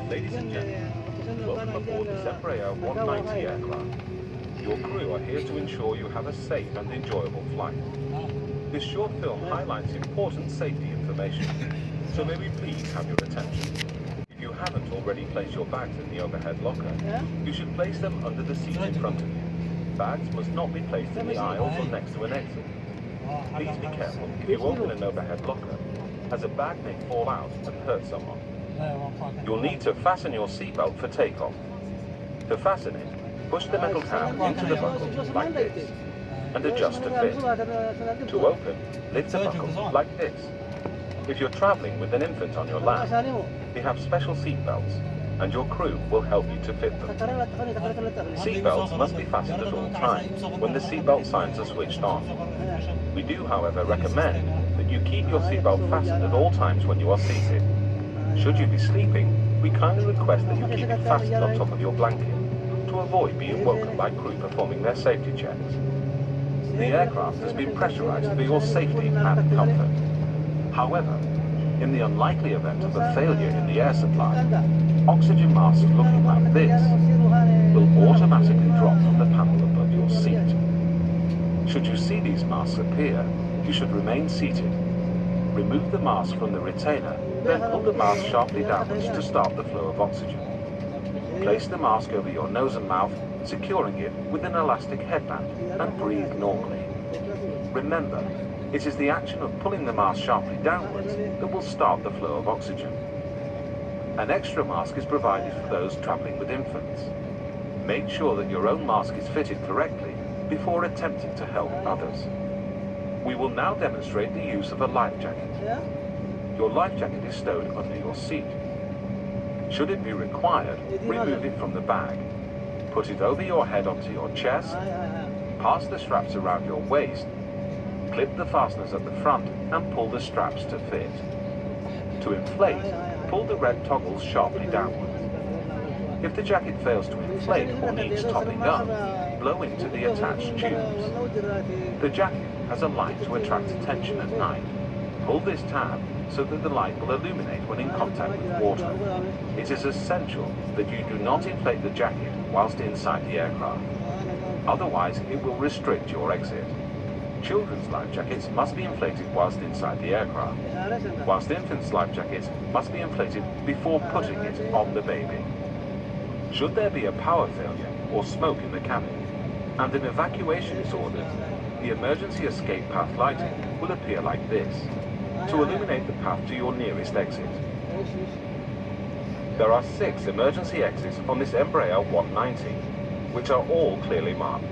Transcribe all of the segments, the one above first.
Ladies and gentlemen, welcome aboard this Embraer 190 aircraft. Your crew are here to ensure you have a safe and enjoyable flight. This short film highlights important safety information, so may we please have your attention. If you haven't already placed your bags in the overhead locker, you should place them under the seat in front of you. Bags must not be placed in the aisles or next to an exit. Please be careful if you open an overhead locker, as a bag may fall out and hurt someone. You'll need to fasten your seatbelt for takeoff. To fasten it, push the metal tab into the buckle like this and adjust to fit. To open, lift the buckle like this. If you're traveling with an infant on your lap, we have special seatbelts, and your crew will help you to fit them. Seatbelts must be fastened at all times when the seatbelt signs are switched on. We do, however, recommend that you keep your seatbelt fastened at all times when you are seated. Should you be sleeping, we kindly request that you keep it fastened on top of your blanket to avoid being woken by crew performing their safety checks. The aircraft has been pressurized for your safety and comfort. However, in the unlikely event of a failure in the air supply, oxygen masks looking like this will automatically drop from the panel above your seat. Should you see these masks appear, you should remain seated. Remove the mask from the retainer, then pull the mask sharply downwards to start the flow of oxygen. Place the mask over your nose and mouth, securing it with an elastic headband, and breathe normally. Remember, it is the action of pulling the mask sharply downwards that will start the flow of oxygen. An extra mask is provided for those traveling with infants. Make sure that your own mask is fitted correctly before attempting to help others. We will now demonstrate the use of a life jacket. Your life jacket is stowed under your seat. Should it be required, remove it from the bag. Put it over your head onto your chest, pass the straps around your waist, clip the fasteners at the front and pull the straps to fit. To inflate, pull the red toggles sharply downward. If the jacket fails to inflate or needs topping up, blow into the attached tubes. The jacket has a light to attract attention at night. Pull this tab so that the light will illuminate when in contact with water. It is essential that you do not inflate the jacket whilst inside the aircraft. Otherwise, it will restrict your exit. Children's life jackets must be inflated whilst inside the aircraft, whilst infants' life jackets must be inflated before putting it on the baby. Should there be a power failure or smoke in the cabin, and an evacuation is ordered, the emergency escape path lighting will appear like this, to illuminate the path to your nearest exit. There are 6 emergency exits on this Embraer 190, which are all clearly marked.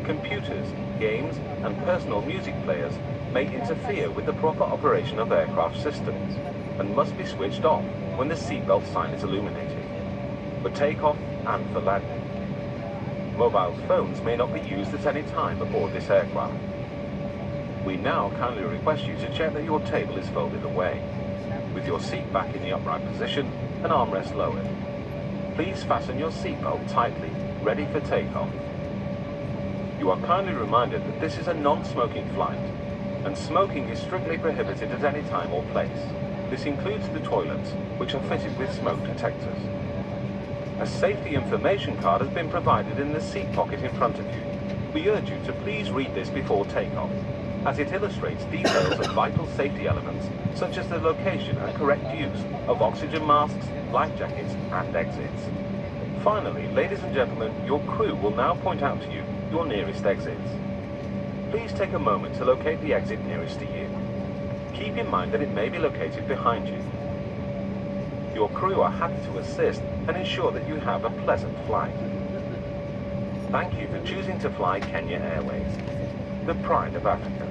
Computers, games, and personal music players may interfere with the proper operation of aircraft systems and must be switched off when the seatbelt sign is illuminated, for takeoff and for landing. Mobile phones may not be used at any time aboard this aircraft. We now kindly request you to check that your table is folded away, with your seat back in the upright position and armrest lowered. Please fasten your seatbelt tightly, ready for takeoff. You are kindly reminded that this is a non-smoking flight, and smoking is strictly prohibited at any time or place. This includes the toilets, which are fitted with smoke detectors. A safety information card has been provided in the seat pocket in front of you. We urge you to please read this before takeoff, as it illustrates details of vital safety elements, such as the location and correct use of oxygen masks, life jackets, and exits. Finally, ladies and gentlemen, your crew will now point out to you your nearest exits. Please take a moment to locate the exit nearest to you. Keep in mind that it may be located behind you. Your crew are happy to assist and ensure that you have a pleasant flight. Thank you for choosing to fly Kenya Airways, the pride of Africa.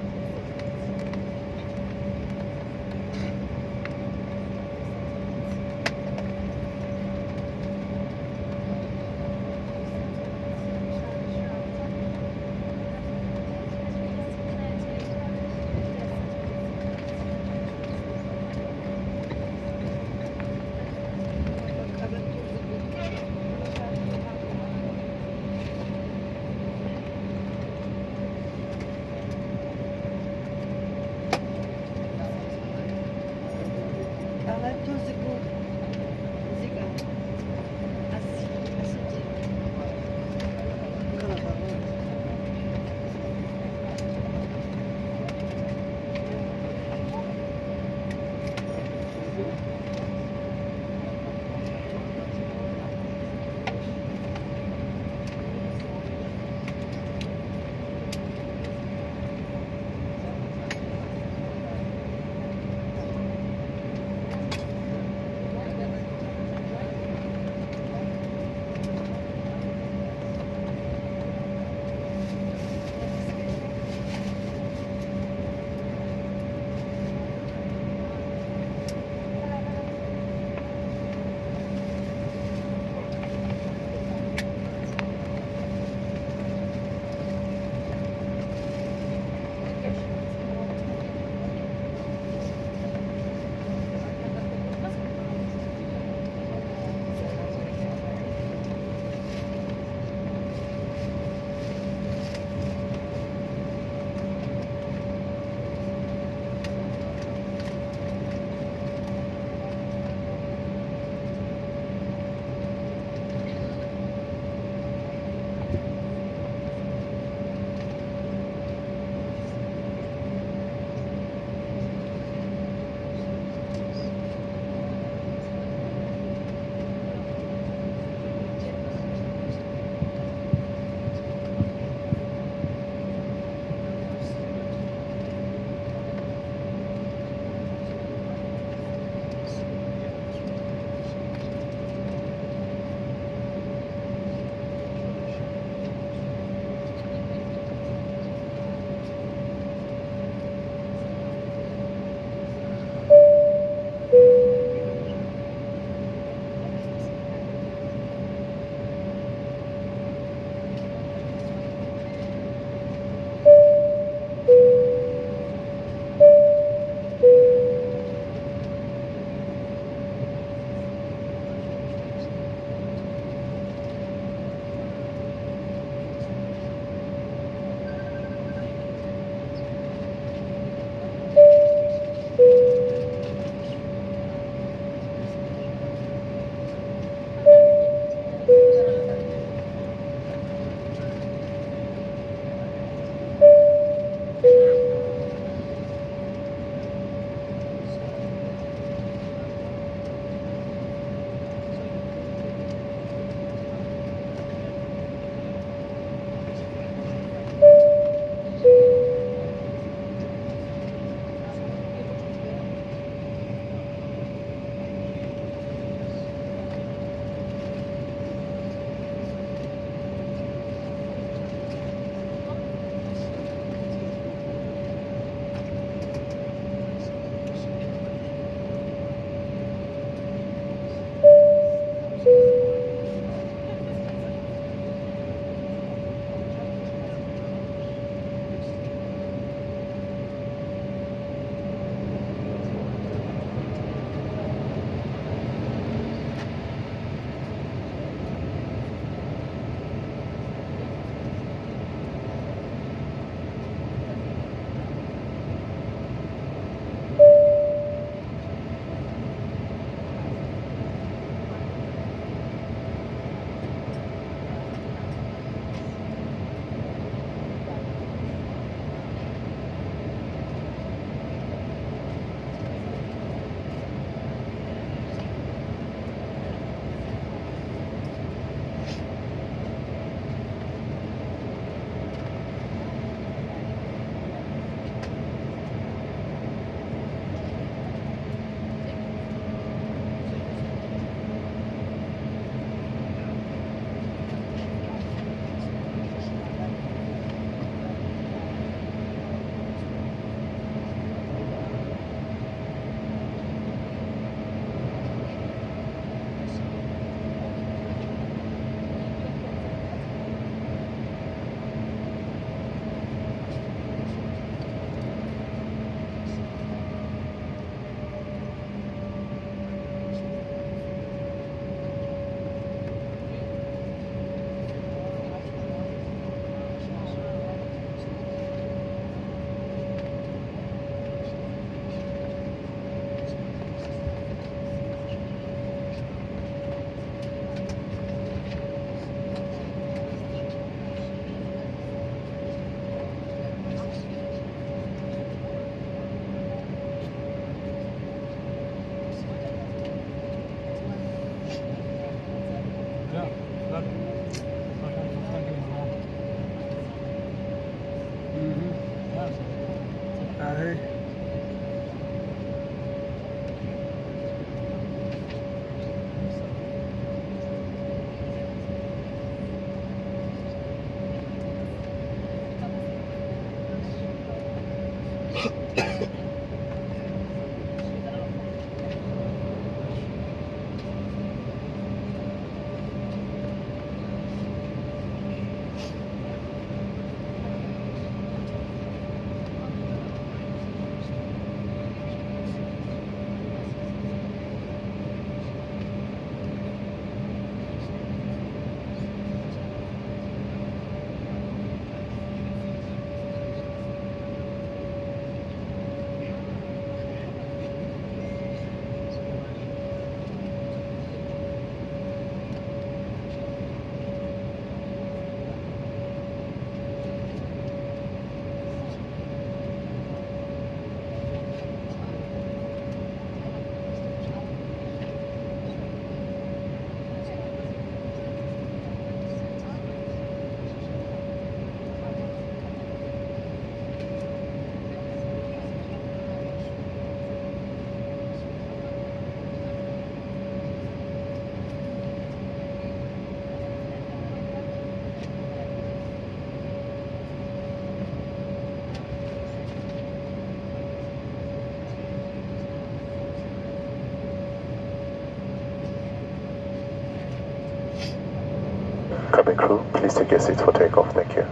cabin crew, please take your seats for takeoff. Thank you.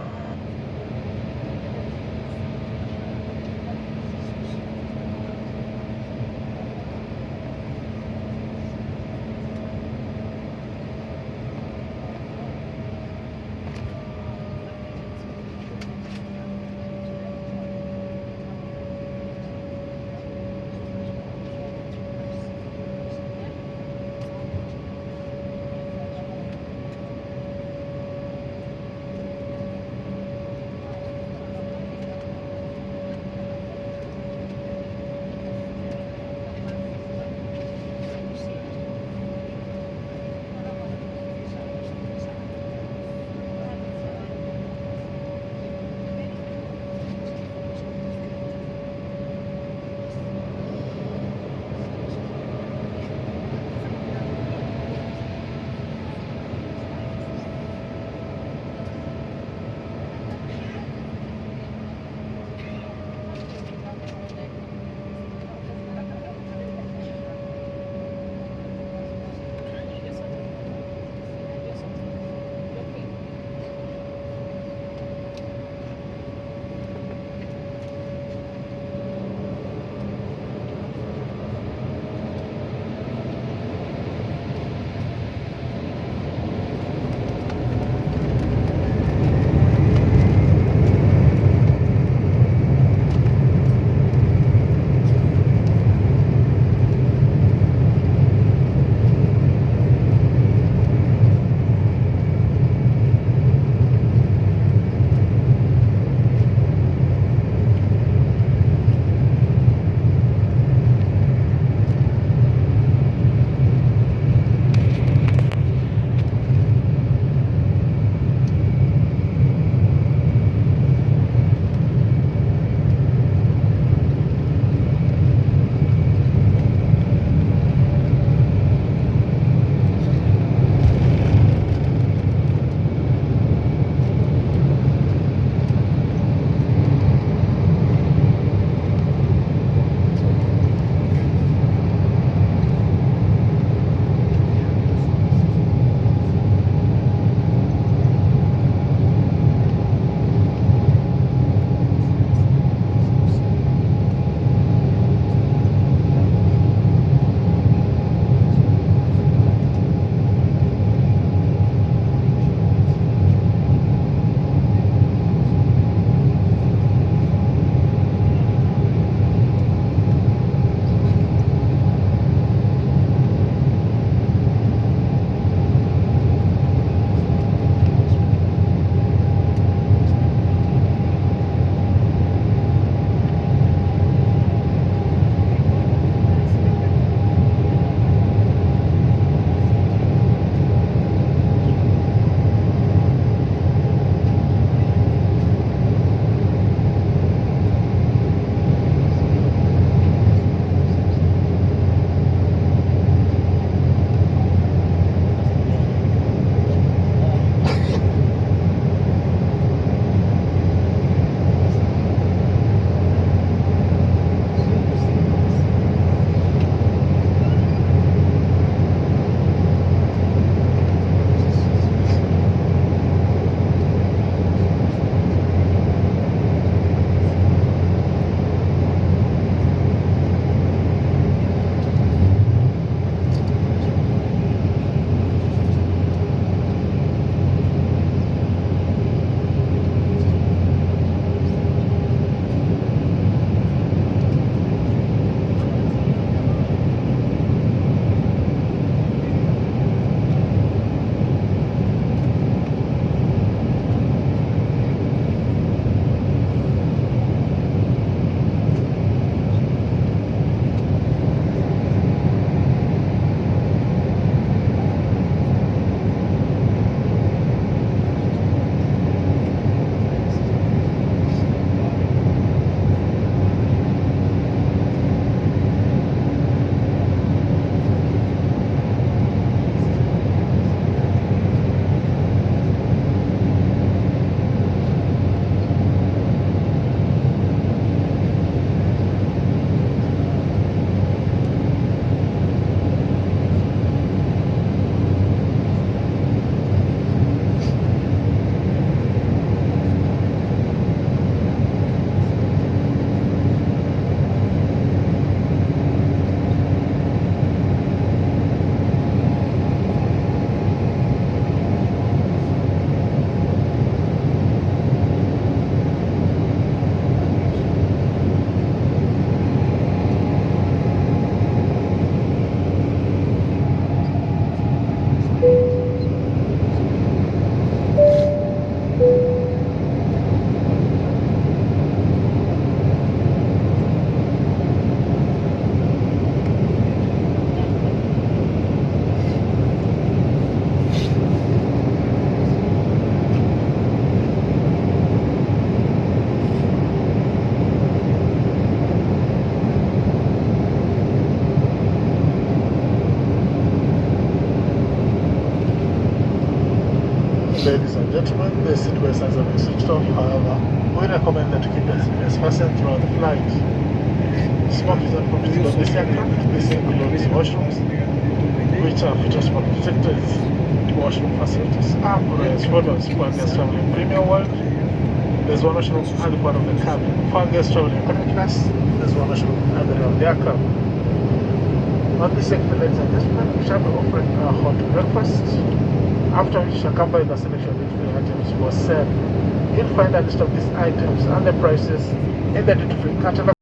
Ladies and gentlemen, the seatbelts has been switched off. However, we recommend that you keep the seatbelts fastened throughout the flight. Smoke is not permitted on this aircraft. This includes washrooms, which are feature smoke detectors. Washroom facilities are as follows for guests traveling premium world. There's one washroom at the part of the cabin. For guests traveling economy class, there's one washroom at the rear of the aircraft. On this sector, ladies and gentlemen, we shall be offering a hot breakfast, after which you shall come by the selection of duty-free items for sale. You'll find a list of these items and the prices in the duty-free catalog.